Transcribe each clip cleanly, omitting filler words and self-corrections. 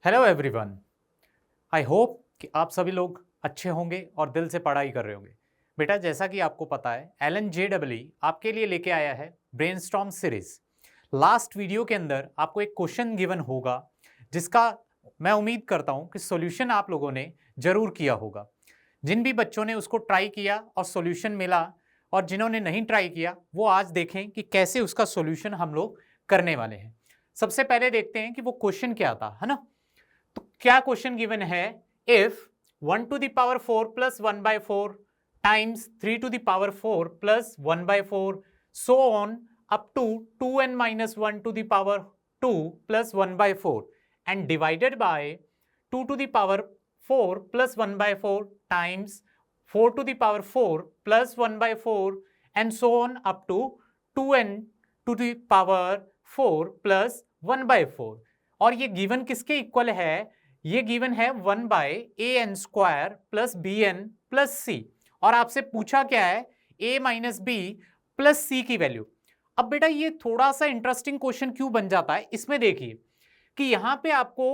Hello everyone. I hope कि आप सभी लोग अच्छे होंगे और दिल से पढ़ाई कर रहे होंगे। बेटा, जैसा कि आपको पता है, एलन JEE आपके लिए लेके आया है ब्रेनस्टॉर्म सीरीज। लास्ट वीडियो के अंदर आपको एक क्वेश्चन गिवन होगा जिसका मैं उम्मीद करता हूं कि सॉल्यूशन आप लोगों ने जरूर किया होगा। जिन भी बच्चों ने उसको ट्राई किया और सॉल्यूशन मिला, और जिन्होंने नहीं ट्राई किया वो आज देखें कि कैसे उसका सॉल्यूशन हम लोग करने वाले हैं। सबसे पहले देखते हैं कि वो क्वेश्चन क्या था, है ना। तो क्या क्वेश्चन गिवन है, if 1 to the power 4 plus 1/4 times 3 to the power 4 plus 1/4 so on up to 2n minus 1 to the power 2 plus 1/4 and divided by 2 to the power 4 plus 1/4 times 4 to the power 4 plus 1/4 and so on up to 2n to the power 4 plus 1/4। और ये given किसके equal है? ये given है 1/an² plus bn plus c। और आपसे पूछा क्या है? a minus b plus c की वैल्यू। अब बेटा ये थोड़ा सा इंटरेस्टिंग क्वेश्चन क्यों बन जाता है, इसमें देखिए कि यहां पे आपको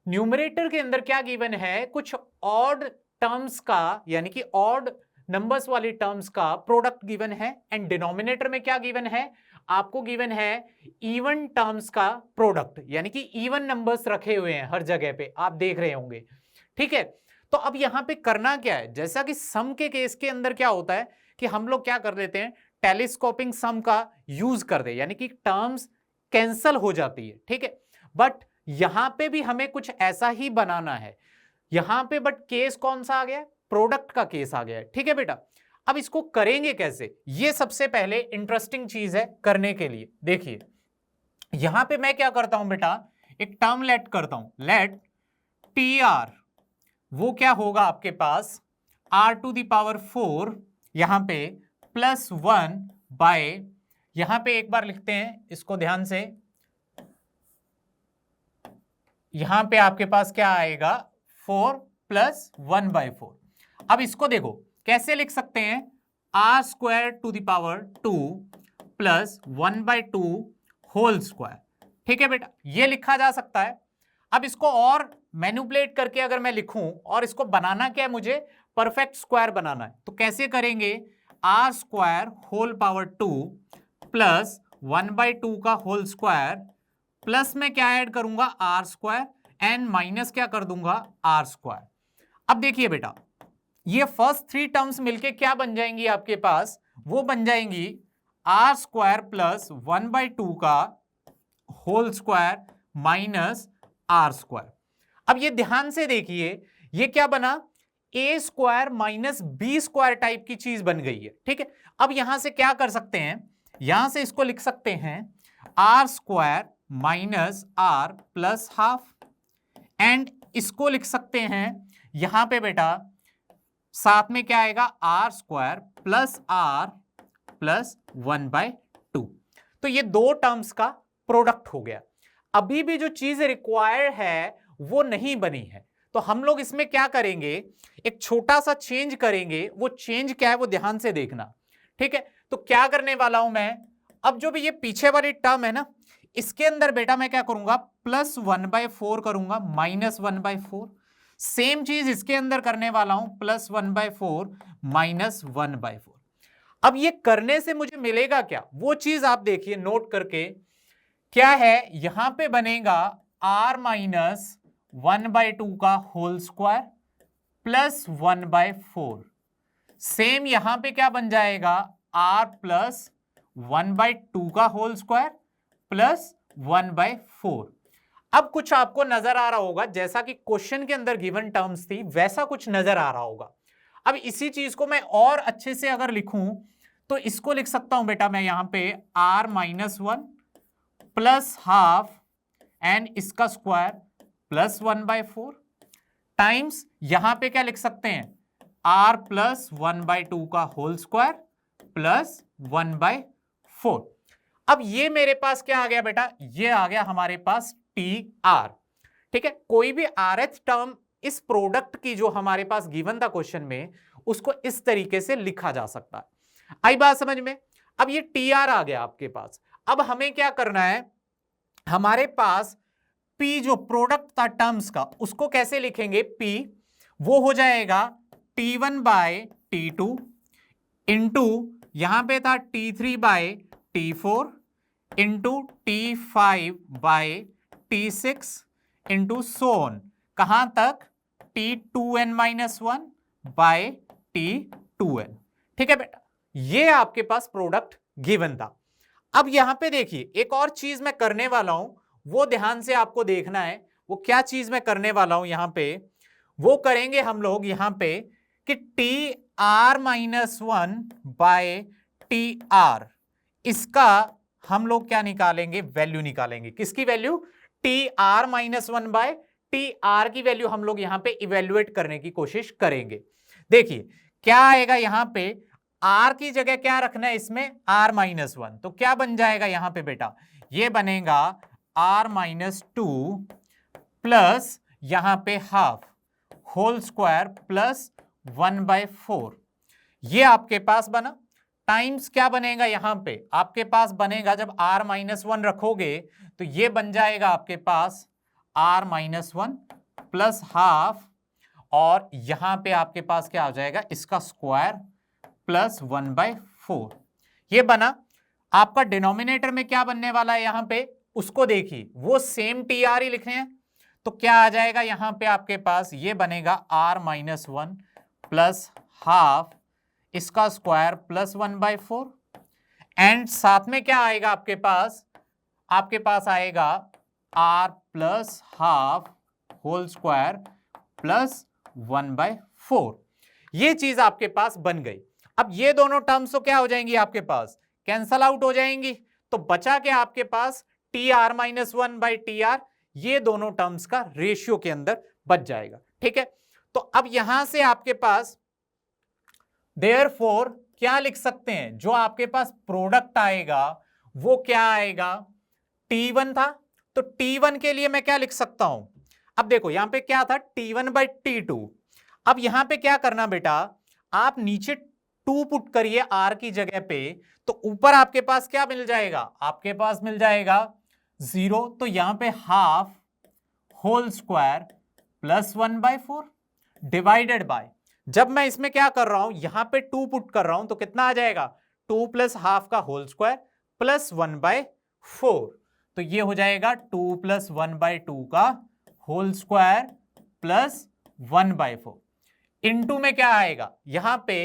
न्यूमरेटर के अंदर क्या गिवन है, कुछ ऑड टर्म्स का यानी कि ऑड नंबर्स वाली टर्म्स का प्रोडक्ट गिवन है, एंड डिनोमिनेटर में क्या गिवन है, आपको गिवन है इवन टर्म्स का प्रोडक्ट, यानी कि इवन नंबर्स रखे हुए हैं हर जगह पे, आप देख रहे होंगे। ठीक है, तो अब यहां पे करना क्या है, जैसा कि सम के केस के अंदर क्या होता है कि हम लोग क्या कर देते हैं, टेलीस्कोपिंग सम का यूज कर दे, यानी कि टर्म्स कैंसल हो जाती है। ठीक है, बट यहां पे भी हमें कुछ ऐसा ही बनाना है यहां पे, बट केस कौन सा आ गया, प्रोडक्ट का केस आ गया है। ठीक है बेटा, अब इसको करेंगे कैसे, ये सबसे पहले इंटरेस्टिंग चीज है करने के लिए। देखिए यहां पे मैं क्या करता हूं बेटा, एक टर्म लेट करता हूं, लेट TR, वो क्या होगा आपके पास R टू द पावर 4 यहां पे प्लस 1 बाय, यहां पे एक बार लिखते हैं इसको ध्यान से, यहां पे आपके पास क्या आएगा 4 प्लस 1/4। अब इसको देखो कैसे लिख सकते हैं, R² to the power 2 plus 1/2 whole square. ठीक है बेटा, ये लिखा जा सकता है। अब इसको और मैनिपुलेट करके अगर मैं लिखूं, और इसको बनाना क्या है, मुझे परफेक्ट स्क्वायर बनाना है, तो कैसे करेंगे, R² होल पावर 2 प्लस 1/2 का होल स्क्वायर, प्लस में क्या ऐड करूंगा R² एंड माइनस क्या कर दूंगा R²। अब देखिए बेटा, ये फर्स्ट 3 टर्म्स मिलके क्या बन जाएंगी आपके पास, वो बन जाएंगी R² प्लस 1/2 का होल स्क्वायर माइनस R²। अब ये ध्यान से देखिए, ये क्या बना, A² माइनस B² टाइप की चीज बन गई है। ठीक है, अब यहां से क्या कर सकते हैं, यहां से इसको लिख सकते हैं R² minus R plus half, and इसको लिख सकते हैं यहां पे बेटा साथ में क्या आएगा, R² प्लस R प्लस 1/2। तो ये दो टर्म्स का प्रोडक्ट हो गया। अभी भी जो चीज रिक्वायर्ड है वो नहीं बनी है, तो हम लोग इसमें क्या करेंगे, एक छोटा सा चेंज करेंगे। वो चेंज क्या है वो ध्यान से देखना। ठीक है, तो क्या करने वाला हूं मैं, अब जो भी ये पीछे वाली टर्म है ना, इसके अंदर बेटा मैं क्या करूंगा, प्लस 1/4 करूंगा माइनस 1/4। सेम चीज इसके अंदर करने वाला हूं, प्लस 1/4 माइनस 1/4। अब ये करने से मुझे मिलेगा क्या, वो चीज आप देखिए नोट करके, क्या है, यहां पे बनेगा R माइनस 1/2 का होल स्क्वायर प्लस 1/4। सेम यहां पे क्या बन जाएगा, R प्लस 1/2 का होल स्क्वायर प्लस 1/4। अब कुछ आपको नजर आ रहा होगा, जैसा कि क्वेश्चन के अंदर गिवन टर्म्स थी वैसा कुछ नजर आ रहा होगा। अब इसी चीज को मैं और अच्छे से अगर लिखूं, तो इसको लिख सकता हूं बेटा मैं यहां पे R minus 1 plus half and इसका स्क्वायर प्लस 1/4 टाइम्स, यहां पे क्या लिख सकते हैं, R प्लस 1/2 का होल स्क्वायर प्लस 1/4। अब ये मेरे पास क्या आ गया बेटा, ये आ गया हमारे पास TR। ठीक है, कोई भी RH टर्म इस प्रोडक्ट की जो हमारे पास गिवन था क्वेश्चन में, उसको इस तरीके से लिखा जा सकता है। आई बात समझ में? अब ये TR आ गया आपके पास। अब हमें क्या करना है, हमारे पास P जो प्रोडक्ट था टर्म्स का उसको कैसे लिखेंगे, P वो हो जाएगा T1 बाय T2 इंटू यहां पे था T3 by T4 into T5 by T6 into so on कहां तक T2n-1 बाय T2n। ठीक है बेटा, ये आपके पास प्रोडक्ट गिवन था। अब यहां पे देखिए एक और चीज मैं करने वाला हूं, वो ध्यान से आपको देखना है। वो क्या चीज मैं करने वाला हूं यहां पे, वो करेंगे हम लोग यहां पे कि Tr-1 बाय Tr, इसका हम लोग क्या निकालेंगे, वैल्यू निकालेंगे। किसकी वैल्यू, Tr-1 बाय Tr की वैल्यू हम लोग यहां पे इवेल्युएट करने की कोशिश करेंगे। देखिए क्या आएगा यहां पे, r की जगह क्या रखना है इसमें, r-1, तो क्या बन जाएगा यहां पे बेटा, ये बनेगा r-2 प्लस यहां पे हाफ होल स्क्वायर प्लस 1/4, ये आपके पास बना। टाइम्स क्या बनेगा यहां पे, आपके पास बनेगा जब r-1 रखोगे तो ये बन जाएगा आपके पास r-1 प्लस हाफ, और यहां पे आपके पास क्या हो जाएगा, इसका स्क्वायर प्लस 1/4, ये बना। आपका डिनोमिनेटर में क्या बनने वाला है यहां पे, उसको देखिए, वो सेम Tr ही लिखे हैं, तो क्या आ जाएगा यहां पे आपके पास, ये बनेगा r-1 प्लस हाफ, इसका स्क्वायर प्लस 1/4, एंड साथ में क्या आएगा आपके पास आएगा r plus half whole square plus 1/4, ये चीज आपके पास बन गई। अब ये दोनों टर्म्स तो क्या हो जाएंगी, आपके पास कैंसल आउट हो जाएंगी, तो बचा क्या आपके पास Tr-1 बाई Tr, ये दोनों टर्म्स का रेशियो के अंदर बच जाएगा। ठीक है, तो अब यहां से आपके पास देयरफॉर क्या लिख सकते हैं, जो आपके पास प्रोडक्ट आएगा वो क्या आएगा, T1 था, तो T1 के लिए मैं क्या लिख सकता हूं, अब देखो यहां पे क्या था T1 बाई T2, अब यहां पे क्या करना बेटा, आप नीचे 2 पुट करिए r की जगह पे, तो ऊपर आपके पास क्या मिल जाएगा, आपके पास मिल जाएगा 0, तो यहां पे half whole square plus 1/4 divided by, जब मैं इसमें क्या कर रहा हूं, यहां पे 2 पुट कर रहा हूं, तो कितना आ जाएगा 2 प्लस हाफ का होल स्क्वायर प्लस 1/4, तो ये हो जाएगा 2 प्लस 1/2 का होल स्क्वायर प्लस 1/4, इनटू में क्या आएगा यहां पे।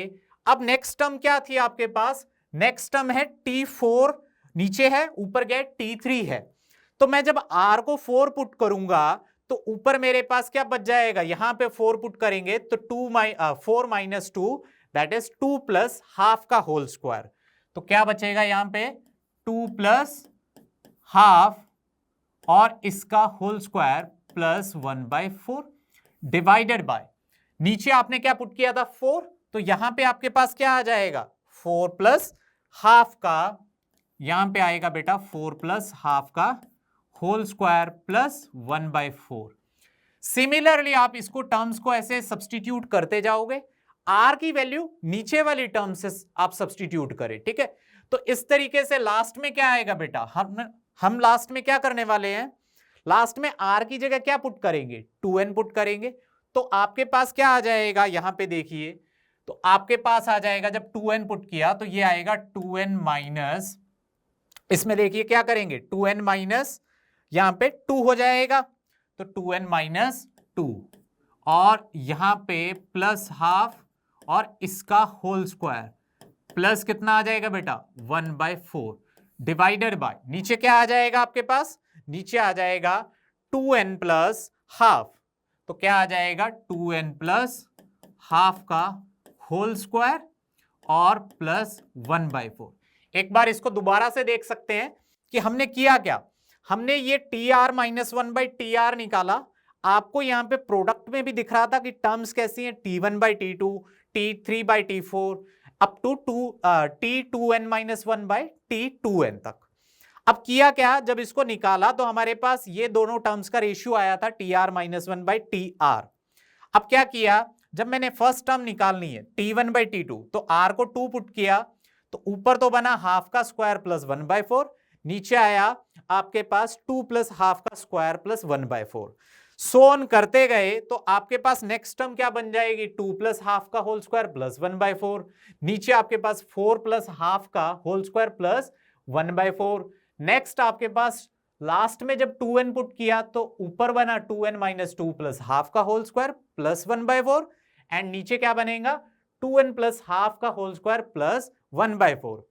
अब नेक्स्ट टर्म क्या थी आपके पास, नेक्स्ट टर्म है T4, नीचे है, ऊपर गया T3 है, तो मैं जब r को 4 पुट करूंगा तो ऊपर मेरे पास क्या बच जाएगा, यहां पे 4 पुट करेंगे तो 4 minus 2 that is 2 plus half का होल स्क्वायर, तो क्या बचेगा यहां पे 2 प्लस हाफ और इसका whole square plus 1/4 divided by, नीचे आपने क्या पुट किया था 4, तो यहां पे आपके पास क्या आ जाएगा 4 प्लस हाफ का, यहां पे आएगा बेटा 4 प्लस हाफ का होल स्क्वायर प्लस 1/4। सिमिलरली आप इसको टर्म्स को ऐसे सब्सटीट्यूट करते जाओगे, r की वैल्यू नीचे वाली टर्म से आप सब्सटीट्यूट करें। ठीक है, तो इस तरीके से लास्ट में क्या आएगा बेटा, हम लास्ट में क्या करने वाले हैं, लास्ट में r की जगह क्या पुट करेंगे 2n पुट करेंगे, तो आपके पास क्या आ जाएगा यहां पे देखिए, तो आपके पास आ जाएगा जब 2n पुट किया तो ये आएगा 2n माइनस, इसमें देखिए क्या करेंगे 2n माइनस, यहां पे 2 हो जाएगा तो 2n माइनस 2, और यहां पे प्लस हाफ और इसका होल स्क्वायर प्लस कितना आ जाएगा बेटा 1/4 डिवाइडेड बाय, नीचे क्या आ जाएगा आपके पास, नीचे आ जाएगा 2n प्लस हाफ, तो क्या आ जाएगा 2n प्लस हाफ का होल स्क्वायर और प्लस 1/4। एक बार इसको दोबारा से देख सकते हैं कि हमने किया क्या, हमने ये Tr-1 बाई Tr निकाला, आपको यहां पे प्रोडक्ट में भी दिख रहा था कि टर्म्स कैसी हैं, T1 by T2, T3 by T4 up to T2n-1 by T2n तक। अब किया क्या, जब इसको निकाला तो हमारे पास ये दोनों टर्म्स का रेशियो आया था Tr-1 बाई Tr। अब क्या किया, जब मैंने फर्स्ट टर्म निकालनी है T1 बाई T2, तो r को 2 पुट किया, तो ऊपर तो बना हाफ का स्क्वायर प्लस 1/4, नीचे आया आपके पास 2 प्लस हाफ का स्क्वायर प्लस 1/4। सो ऑन करते गए तो आपके पास नेक्स्ट टर्म क्या बन जाएगी, 2 प्लस हाफ का होल स्क्वायर प्लस 1/4। नीचे आपके पास 4 प्लस हाफ का होल स्क्वायर प्लस 1/4। नेक्स्ट आपके पास लास्ट में जब 2n पुट किया तो ऊपर बना 2n माइनस 2 प्लस हाफ का होल स्क्वायर प्लस 1/4 एंड नीचे क्या बनेगा 2n प्लस हाफ का होल स्क्वायर प्लस 1/4।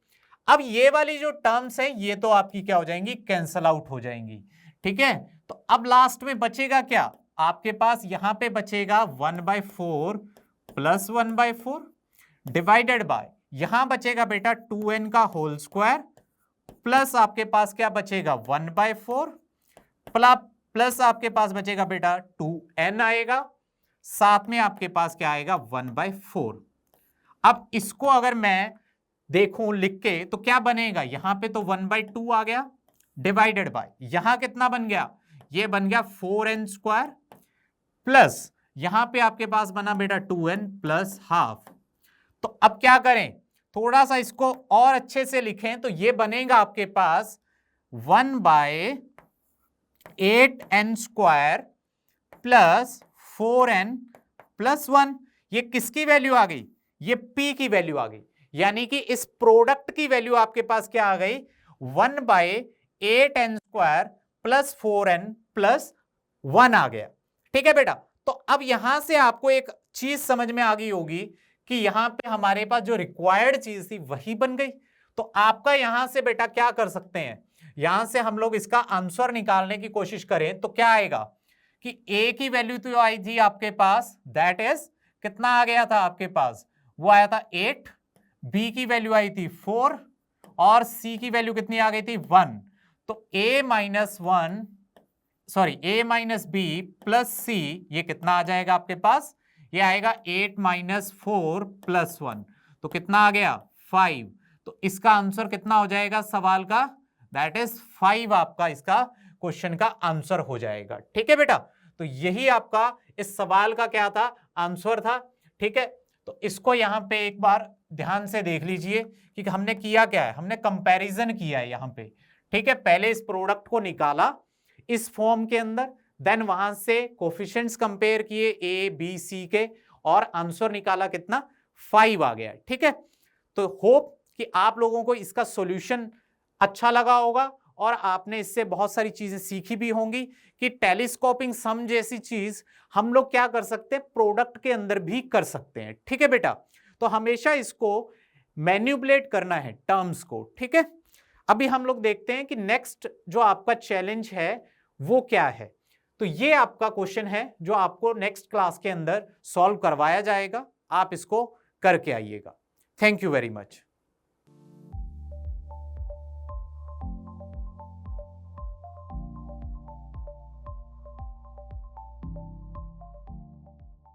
अब ये वाली जो टर्म्स है ये तो आपकी क्या हो जाएंगी, कैंसल आउट हो जाएंगी। ठीक है, तो अब लास्ट में बचेगा क्या, आपके पास यहां पे बचेगा 1/4 प्लस 1/4 डिवाइडेड बाय यहां बचेगा बेटा 2n का होल स्क्वायर प्लस आपके पास क्या बचेगा 1/4 प्लस आपके पास बचेगा बेटा 2n आएगा, साथ में आपके पास क्या आएगा 1/4। अब इसको अगर मैं देखूं लिख के तो क्या बनेगा, यहां पे तो 1/2 आ गया डिवाइडेड बाय यहां कितना बन गया, ये बन गया 4n स्क्वायर प्लस यहां पे आपके पास बना बेटा 2n प्लस हाफ। तो अब क्या करें, थोड़ा सा इसको और अच्छे से लिखें तो ये बनेगा आपके पास 1/8n square plus 4n plus 1। ये किसकी वैल्यू आ गई, ये p की वैल्यू आ गई, यानी कि इस प्रोडक्ट की वैल्यू आपके पास क्या आ गई 1/8n square plus 4n plus 1 आ गया। ठीक है बेटा, तो अब यहां से आपको एक चीज समझ में आ गई होगी कि यहां पे हमारे पास जो रिक्वायर्ड चीज थी वही बन गई। तो आपका यहां से बेटा क्या कर सकते हैं, यहां से हम लोग इसका आंसर निकालने की कोशिश करें तो क्या आएगा कि a की वैल्यू तो आई थी आपके पास, दैट इज कितना आ गया था आपके पास, वो आया था 8, b की वैल्यू आई थी 4 और c की वैल्यू कितनी आ गई थी 1। तो a minus b plus c ये कितना आ जाएगा आपके पास, ये आएगा 8 माइनस 4 प्लस 1, तो कितना आ गया 5। तो इसका आंसर कितना हो जाएगा सवाल का, दैट इज 5 आपका इसका क्वेश्चन का आंसर हो जाएगा। ठीक है बेटा, तो यही आपका इस सवाल का क्या था, आंसर था। ठीक है, तो इसको यहां पे एक बार ध्यान से देख लीजिए कि हमने किया क्या है, हमने कंपैरिजन किया है यहां पे। ठीक है, पहले इस प्रोडक्ट को निकाला इस फॉर्म के अंदर, देन वहां से कोफिशिएंट्स कंपेयर किए ए बी सी के और आंसर निकाला कितना 5 आ गया। ठीक है, तो होप कि आप लोगों को इसका सॉल्यूशन अच्छा लगा होगा और आपने इससे बहुत सारी चीजें सीखी भी होंगी कि टेलीस्कोपिंग सम जैसी चीज हम लोग क्या कर सकते हैं, प्रोडक्ट के अंदर भी कर सकते हैं। ठीक है बेटा, तो हमेशा इसको मैनिपुलेट करना है टर्म्स को। ठीक है, अभी हम लोग देखते हैं कि नेक्स्ट जो आपका चैलेंज है वो क्या है। तो ये आपका क्वेश्चन है जो आपको नेक्स्ट क्लास के अंदर सॉल्व करवाया जाएगा, आप इसको करके आइएगा। Thank you very much.